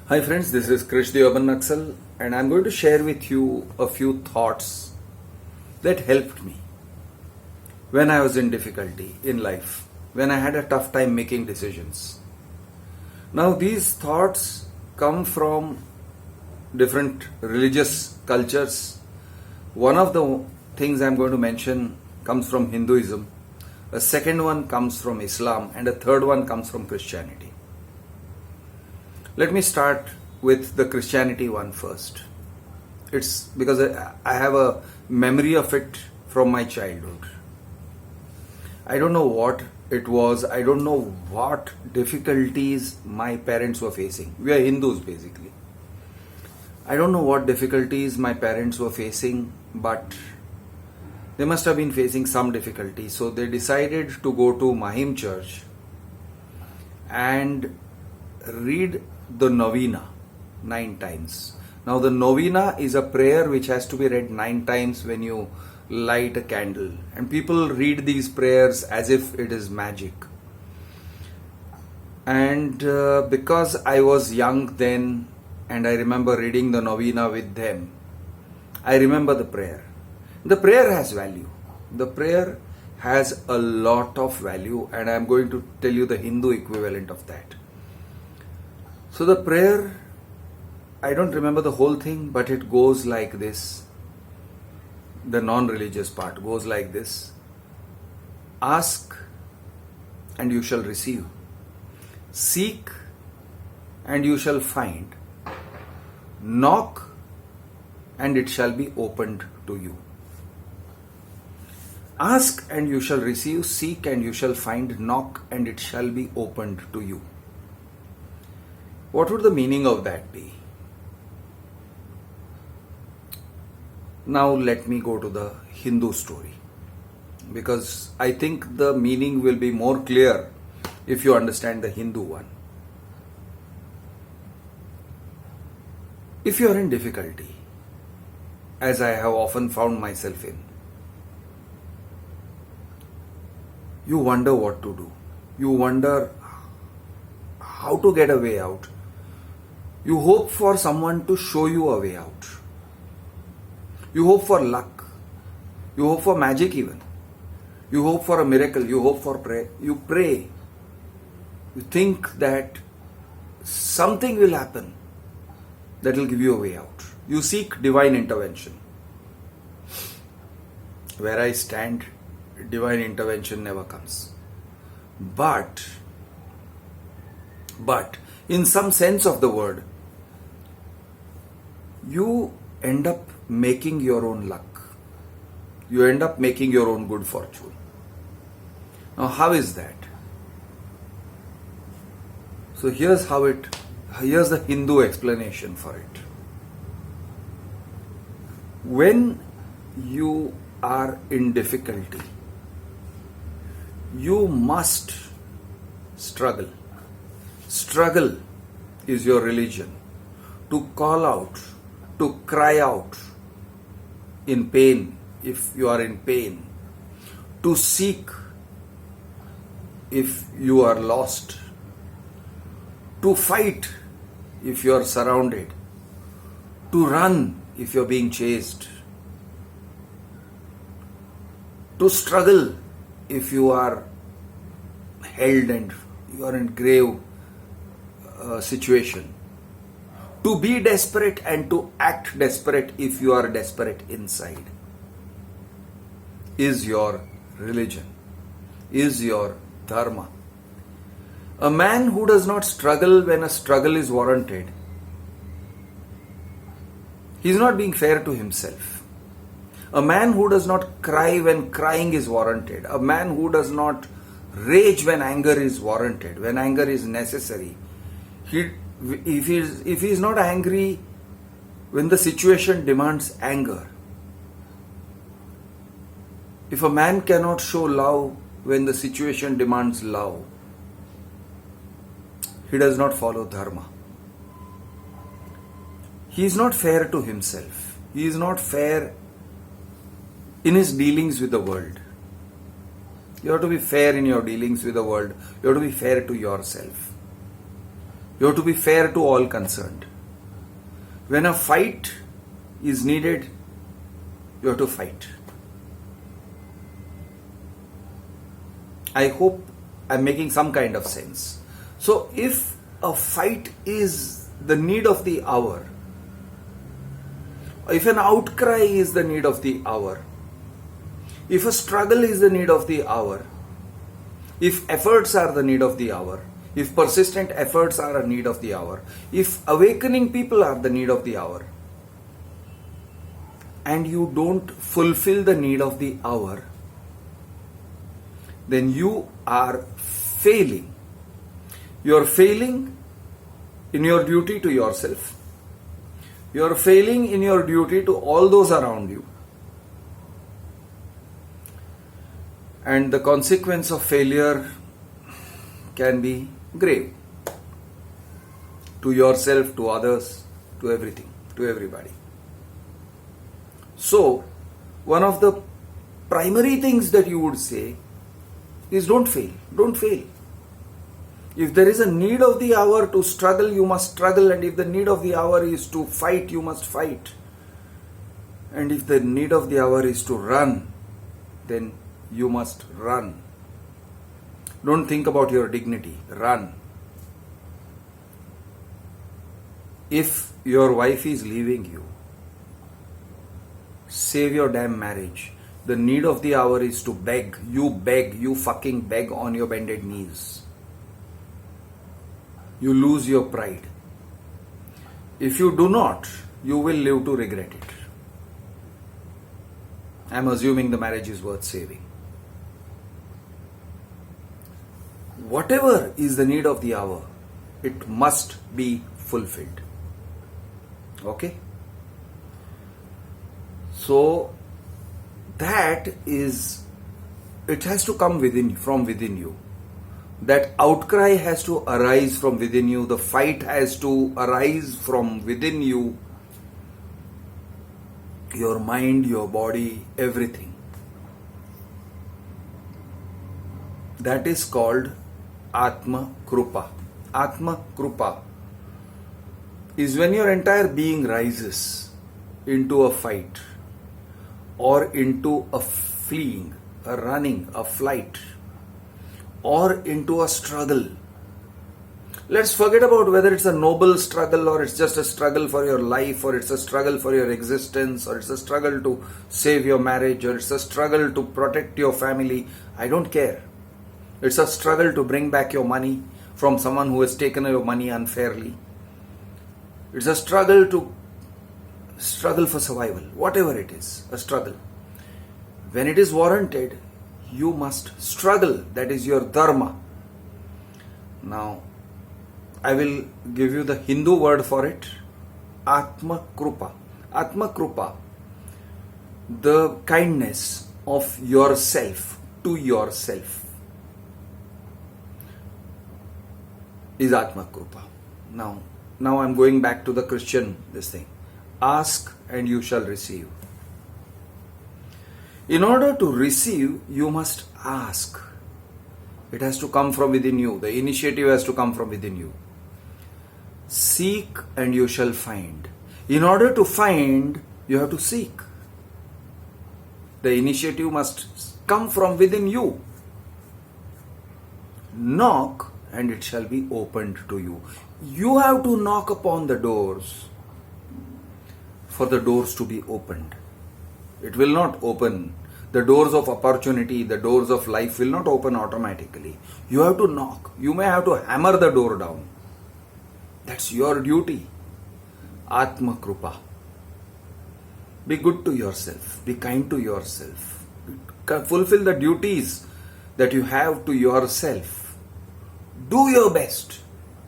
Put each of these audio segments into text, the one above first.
Hi friends, this is Krish the Urban Naxal, and I'm going to share with you a few thoughts that helped me when I was in difficulty in life, when I had a tough time making decisions. Now these thoughts come from different religious cultures. One of the things I'm going to mention comes from Hinduism, a second one comes from Islam, and a third one comes from Christianity. Let me start with the Christianity one first. It's because I have a memory of it from my childhood. I don't know what it was. I don't know what difficulties my parents were facing. We are Hindus basically. I don't know what difficulties my parents were facing, but they must have been facing some difficulty. So they decided to go to Mahim Church and read the novena 9 times. Now the novena is a prayer which has to be read 9 times when you light a candle, and people read these prayers as if it is magic. And because I was young then and I remember reading the novena with them, I remember the prayer. The prayer has value. The prayer has a lot of value, and I am going to tell you the Hindu equivalent of that. So the prayer, I don't remember the whole thing, but it goes like this. The non-religious part goes like this. Ask and you shall receive. Seek and you shall find. Knock and it shall be opened to you. Ask and you shall receive. Seek and you shall find. Knock and it shall be opened to you. What would the meaning of that be? Now let me go to the Hindu story, because I think the meaning will be more clear if you understand the Hindu one. If you are in difficulty, as I have often found myself in, you wonder what to do. You wonder how to get a way out. You hope for someone to show you a way out. You hope for luck. You hope for magic even. You hope for a miracle. You hope for prayer. You pray. You think that something will happen that will give you a way out. You seek divine intervention. Where I stand, divine intervention never comes. But in some sense of the word, you end up making your own luck. You end up making your own good fortune. Now, how is that? So here's the Hindu explanation for it. When you are in difficulty, you must struggle. Struggle is your religion. To call out, to cry out in pain if you are in pain, to seek if you are lost, to fight if you are surrounded, to run if you are being chased, to struggle if you are held and you are in grave situation, to be desperate and to act desperate if you are desperate inside, is your religion, is your dharma. A man who does not struggle when a struggle is warranted, he is not being fair to himself. A man who does not cry when crying is warranted, a man who does not rage when anger is warranted, when anger is necessary, if he is not angry when the situation demands anger, if a man cannot show love when the situation demands love, he does not follow dharma. He is not fair to himself. He is not fair in his dealings with the world. You have to be fair in your dealings with the world. You have to be fair to yourself. You have to be fair to all concerned. When a fight is needed, you have to fight. I hope I'm making some kind of sense. So if a fight is the need of the hour, if an outcry is the need of the hour, if a struggle is the need of the hour, if efforts are the need of the hour, if persistent efforts are a need of the hour, if awakening people are the need of the hour, and you don't fulfill the need of the hour, then you are failing. You are failing in your duty to yourself. You are failing in your duty to all those around you. And the consequence of failure can be grave. To yourself, to others, to everything, to everybody. So, one of the primary things that you would say is don't fail. Don't fail. If there is a need of the hour to struggle, you must struggle. And if the need of the hour is to fight, you must fight. And if the need of the hour is to run, then you must run. Don't think about your dignity. Run. If your wife is leaving you, save your damn marriage. The need of the hour is to beg. You fucking beg on your bended knees. You lose your pride. If you do not, you will live to regret it. I am assuming the marriage is worth saving. Whatever is the need of the hour, it must be fulfilled. Okay? So, that is, it has to come from within you. That outcry has to arise from within you. The fight has to arise from within you. Your mind, your body, everything. That is called Atma Krupa. Atma Krupa is when your entire being rises into a fight or into a fleeing, a running, a flight, or into a struggle. Let's forget about whether it's a noble struggle or it's just a struggle for your life or it's a struggle for your existence or it's a struggle to save your marriage or it's a struggle to protect your family. I don't care. It's a struggle to bring back your money from someone who has taken your money unfairly. It's a struggle for survival. Whatever it is, a struggle. When it is warranted, you must struggle. That is your dharma. Now, I will give you the Hindu word for it. Atma Krupa. Atma Krupa. The kindness of yourself to yourself is Atma Krupa. Now I'm going back to the Christian, this thing. Ask and you shall receive. In order to receive, you must ask. It has to come from within you. The initiative has to come from within you. Seek and you shall find. In order to find, you have to seek. The initiative must come from within you. Knock and it shall be opened to you. You have to knock upon the doors for the doors to be opened. It will not open. The doors of opportunity, the doors of life will not open automatically. You have to knock. You may have to hammer the door down. That's your duty. Atma Krupa. Be good to yourself. Be kind to yourself. Fulfill the duties that you have to yourself. Do your best.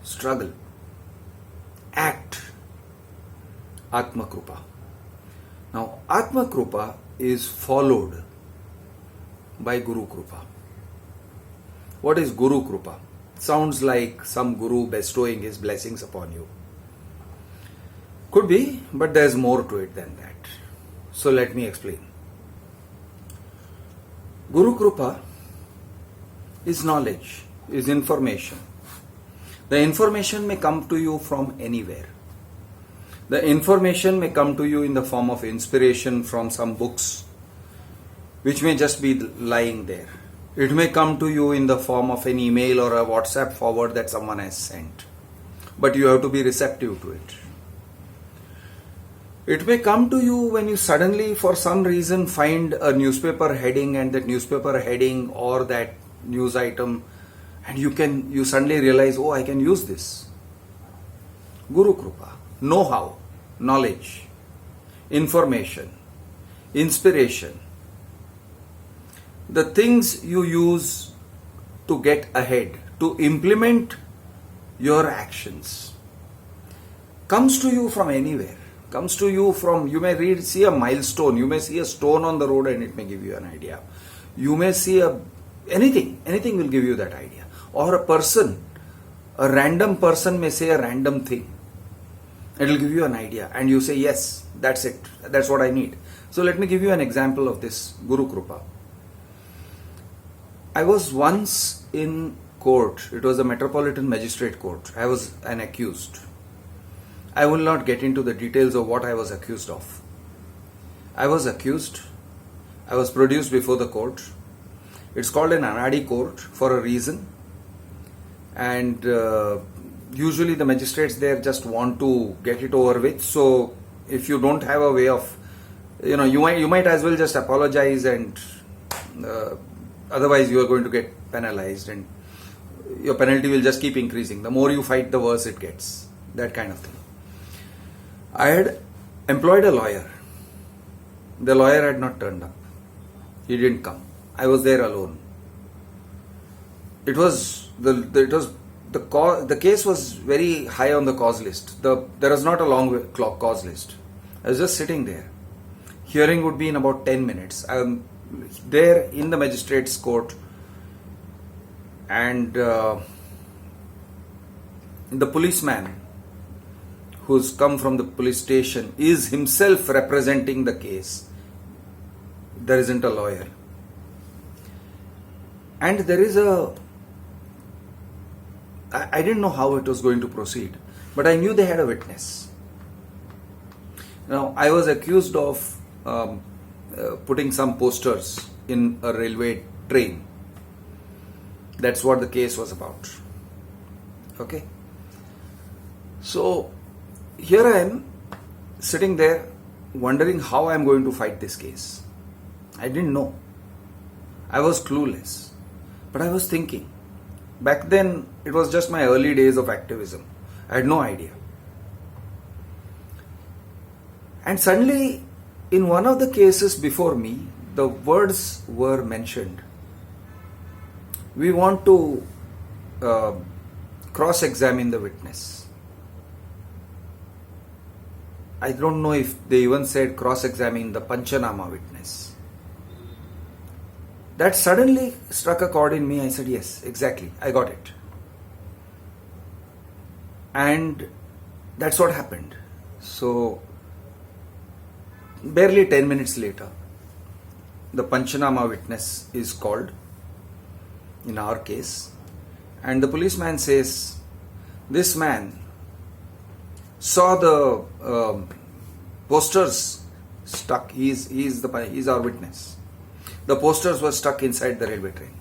Struggle. Act. Atma Krupa. Now, Atma Krupa is followed by Guru Krupa. What is Guru Krupa? Sounds like some guru bestowing his blessings upon you. Could be, but there's more to it than that. So let me explain. Guru Krupa is knowledge, is information. The information may come to you from anywhere. The information may come to you in the form of inspiration from some books, which may just be lying there. It may come to you in the form of an email or a WhatsApp forward that someone has sent. But you have to be receptive to it. It may come to you when you suddenly, for some reason, find a newspaper heading, and that newspaper heading or that news item, and you suddenly realize, oh, I can use this. Guru Krupa, know-how, knowledge, information, inspiration. The things you use to get ahead, to implement your actions, comes to you from anywhere. Comes to you from, you may see a milestone, you may see a stone on the road and it may give you an idea. You may see anything will give you that idea. Or a random person may say a random thing. It will give you an idea and you say, yes, that's it, that's what I need. So let me give you an example of this Guru Krupa. I was once in court, it was a Metropolitan Magistrate Court. I was an accused. I will not get into the details of what I was accused of. I was accused. I was produced before the court. It's called an Anadi court for a reason. And usually the magistrates there just want to get it over with. So if you don't have a way of, you might as well just apologize, and otherwise you are going to get penalized and your penalty will just keep increasing. The more you fight, the worse it gets. That kind of thing. I had employed a lawyer. The lawyer had not turned up. He didn't come. I was there alone. The case was very high on the cause list. There was not a long cause list. I was just sitting there. Hearing would be in about 10 minutes. I am there in the magistrate's court, and the policeman who's come from the police station is himself representing the case. There isn't a lawyer. And there is I didn't know how it was going to proceed, but I knew they had a witness. Now, I was accused of putting some posters in a railway train. That's what the case was about. Okay? So, here I am sitting there wondering how I am going to fight this case. I didn't know. I was clueless. But I was thinking. Back then, it was just my early days of activism. I had no idea. And suddenly, in one of the cases before me, the words were mentioned. We want to cross-examine the witness. I don't know if they even said cross-examine the Panchanama witness. That suddenly struck a chord in me. I said, yes, exactly, I got it. And that's what happened. So, barely 10 minutes later, the Panchanama witness is called, in our case, and the policeman says, this man saw the posters stuck. He's our witness. The posters were stuck inside the railway train.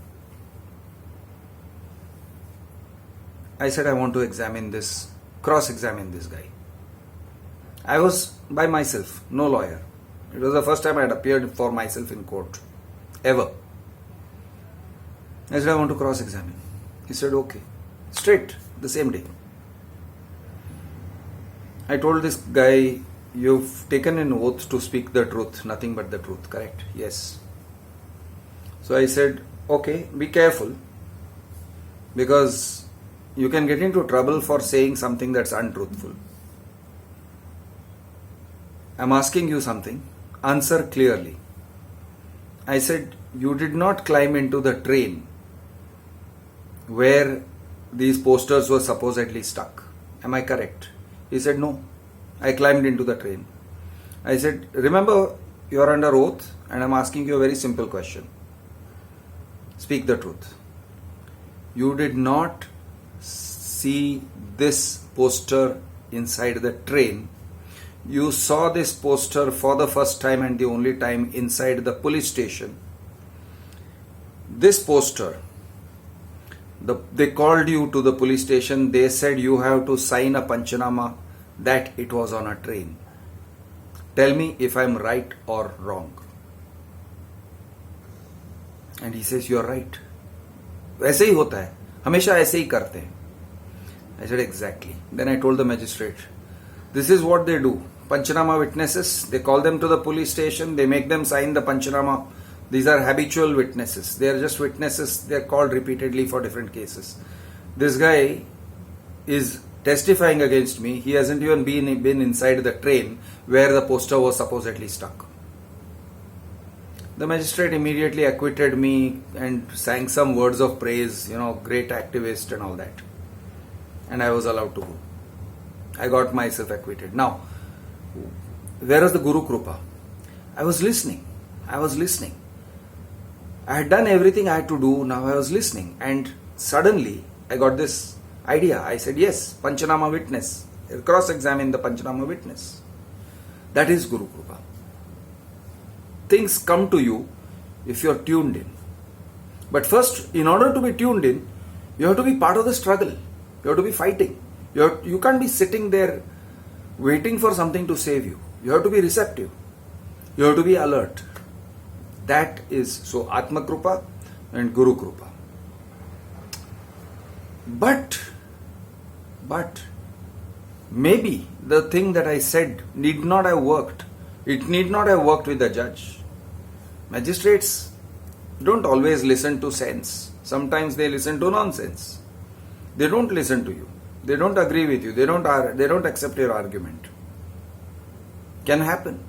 I said, I want to cross-examine this guy. I was by myself, no lawyer. It was the first time I had appeared for myself in court, ever. I said, I want to cross-examine. He said, okay. Straight, the same day. I told this guy, you've taken an oath to speak the truth, nothing but the truth, correct? Yes. So I said, okay, be careful, because you can get into trouble for saying something that's untruthful. I'm asking you something, answer clearly. I said, you did not climb into the train where these posters were supposedly stuck. Am I correct? He said, no, I climbed into the train. I said, remember, you are under oath and I'm asking you a very simple question. Speak the truth. You did not see this poster inside the train. You saw this poster for the first time and the only time inside the police station. This poster, they called you to the police station. They said you have to sign a panchanama that it was on a train. Tell me if I'm right or wrong. And he says, you're right. वैसे ही होता है, हमेशा ऐसे ही करते हैं. I said, exactly. Then I told the magistrate, this is what they do. Panchanama witnesses, they call them to the police station, they make them sign the panchanama. These are habitual witnesses. They are just witnesses. They are called repeatedly for different cases. This guy is testifying against me. He hasn't even been inside the train where the poster was supposedly stuck. The magistrate immediately acquitted me and sang some words of praise, great activist and all that. And I was allowed to go. I got myself acquitted. Now, where was the Guru Krupa? I was listening. I had done everything I had to do. Now I was listening. And suddenly, I got this idea. I said, yes, Panchanama witness. Cross-examine the Panchanama witness. That is Guru Krupa. Things come to you if you're tuned in. But first, in order to be tuned in, you have to be part of the struggle. You have to be fighting. You can't be sitting there waiting for something to save you. You have to be receptive. You have to be alert. That is so Atma Krupa and Guru Krupa. But maybe the thing that I said need not have worked. It need not have worked with the judge. Magistrates don't always listen to sense. Sometimes they listen to nonsense. They don't listen to you. They don't agree with you. They don't accept your argument. Can happen.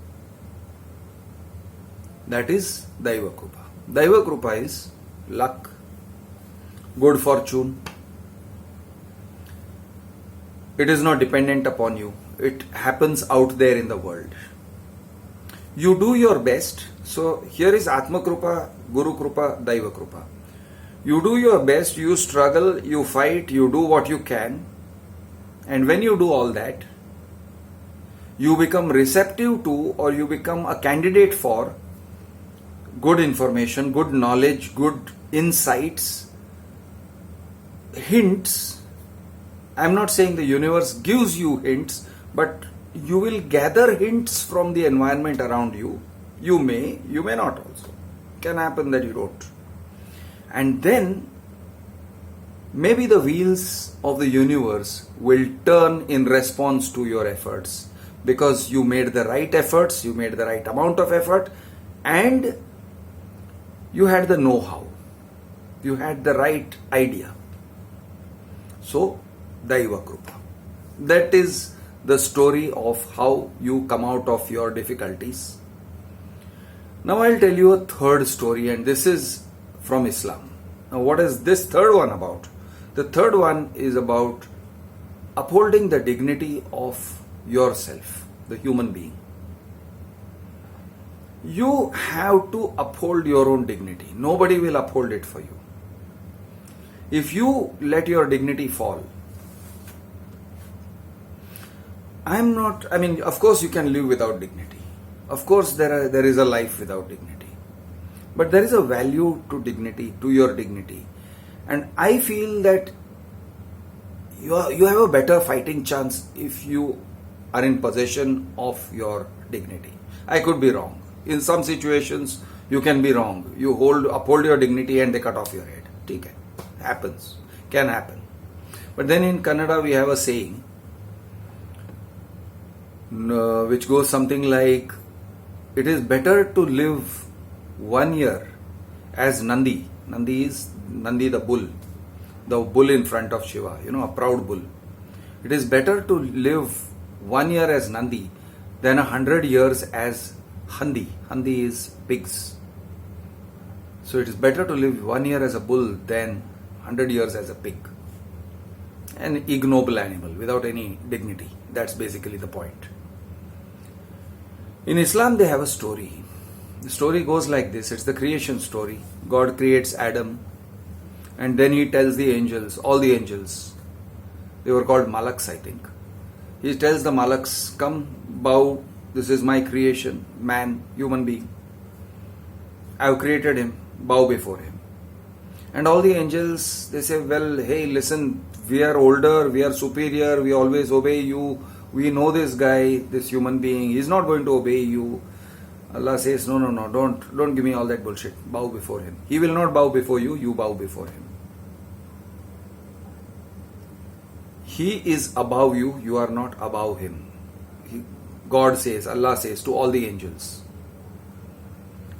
That is Daiva Krupa. Daiva Krupa is luck, good fortune. It is not dependent upon you. It happens out there in the world. You do your best. So here is Atma Krupa, Guru Krupa, Daiva Krupa. You do your best, you struggle, you fight, you do what you can. And when you do all that, you become receptive to, or you become a candidate for good information, good knowledge, good insights, hints. I'm not saying the universe gives you hints, but you will gather hints from the environment around you. You may not also. Can happen that you don't. And then maybe the wheels of the universe will turn in response to your efforts, because you made the right efforts, you made the right amount of effort, and you had the know-how. You had the right idea. So, Daiva Krupa. That is the story of how you come out of your difficulties. Now I'll tell you a third story, and this is from Islam. Now what is this third one about? The third one is about upholding the dignity of yourself, the human being. You have to uphold your own dignity. Nobody will uphold it for you. If you let your dignity fall, of course you can live without dignity. Of course there is a life without dignity. But there is a value to dignity, to your dignity. And I feel that you have a better fighting chance if you are in possession of your dignity. I could be wrong. In some situations, you can be wrong. You uphold your dignity and they cut off your head. Okay. Happens. Can happen. But then in Kannada we have a saying which goes something like, it is better to live 1 year as Nandi. Nandi is Nandi the bull in front of Shiva, a proud bull. It is better to live 1 year as Nandi than 100 years as Handi. Handi is pigs. So it is better to live 1 year as a bull than 100 years as a pig. An ignoble animal without any dignity. That's basically the point. In Islam they have a story. The story goes like this. It's the creation story. God creates Adam, and then he tells the angels, all the angels, They were called Malaks, I think. He tells the Malaks, come, bow, this is my creation, man, human being. I have created him, bow before him. And all the angels, they say, well, hey, listen, we are older, we are superior, we always obey you. We know this guy, this human being, he's not going to obey you. Allah says, no, don't give me all that bullshit. Bow before him. He will not bow before you, you bow before him. He is above you, you are not above him. God says, Allah says to all the angels.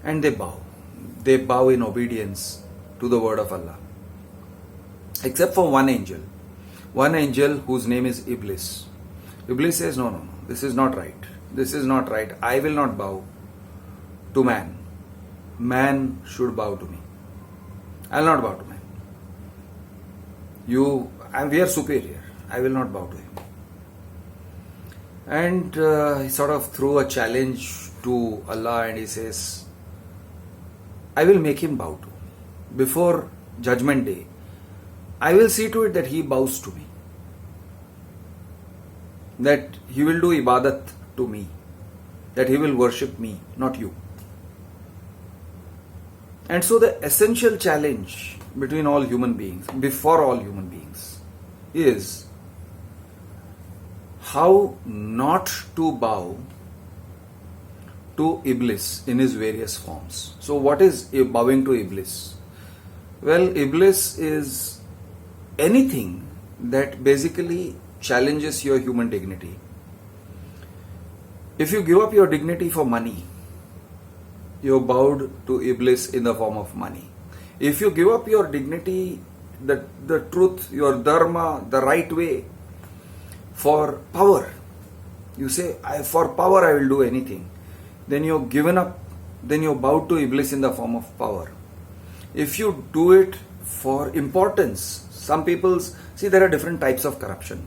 And they bow. They bow in obedience to the word of Allah. Except for one angel. One angel whose name is Iblis. Iblis says, no, this is not right. This is not right. I will not bow to man. Man should bow to me. I will not bow to man. We are superior. I will not bow to him. And he sort of threw a challenge to Allah and he says, I will make him bow to. Before Judgment Day, I will see to it that he bows to me. That he will do ibadat to me. That he will worship me, not you. And so the essential challenge between all human beings, before all human beings, is how not to bow to Iblis in his various forms. So what is bowing to Iblis? Well, Iblis is anything that basically challenges your human dignity. If you give up your dignity for money, you bowed to Iblis in the form of money. If you give up your dignity, the truth, your dharma, the right way, for power, you say, for power I will do anything. Then you've given up, then you bow to Iblis in the form of power. If you do it for importance, some people, see, there are different types of corruption.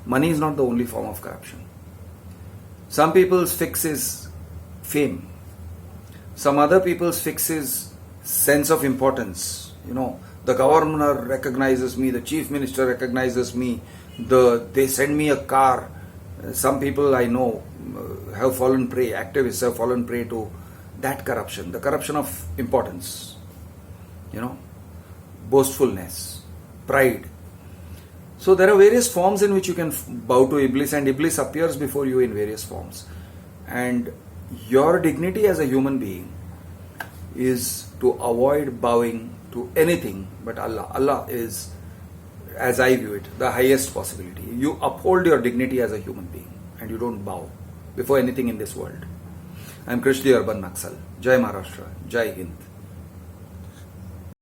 Money is not the only form of corruption. Some people's fix is fame. Some other people's fix is sense of importance. The governor recognizes me, the chief minister recognizes me, they send me a car. Some people I know have fallen prey, activists have fallen prey to that corruption, the corruption of importance, boastfulness, pride. So there are various forms in which you can bow to Iblis, and Iblis appears before you in various forms. And your dignity as a human being is to avoid bowing to anything but Allah. Allah is, as I view it, the highest possibility. You uphold your dignity as a human being and you don't bow before anything in this world. I am Krish, the Urban Naxal. Jai Maharashtra. Jai Hind.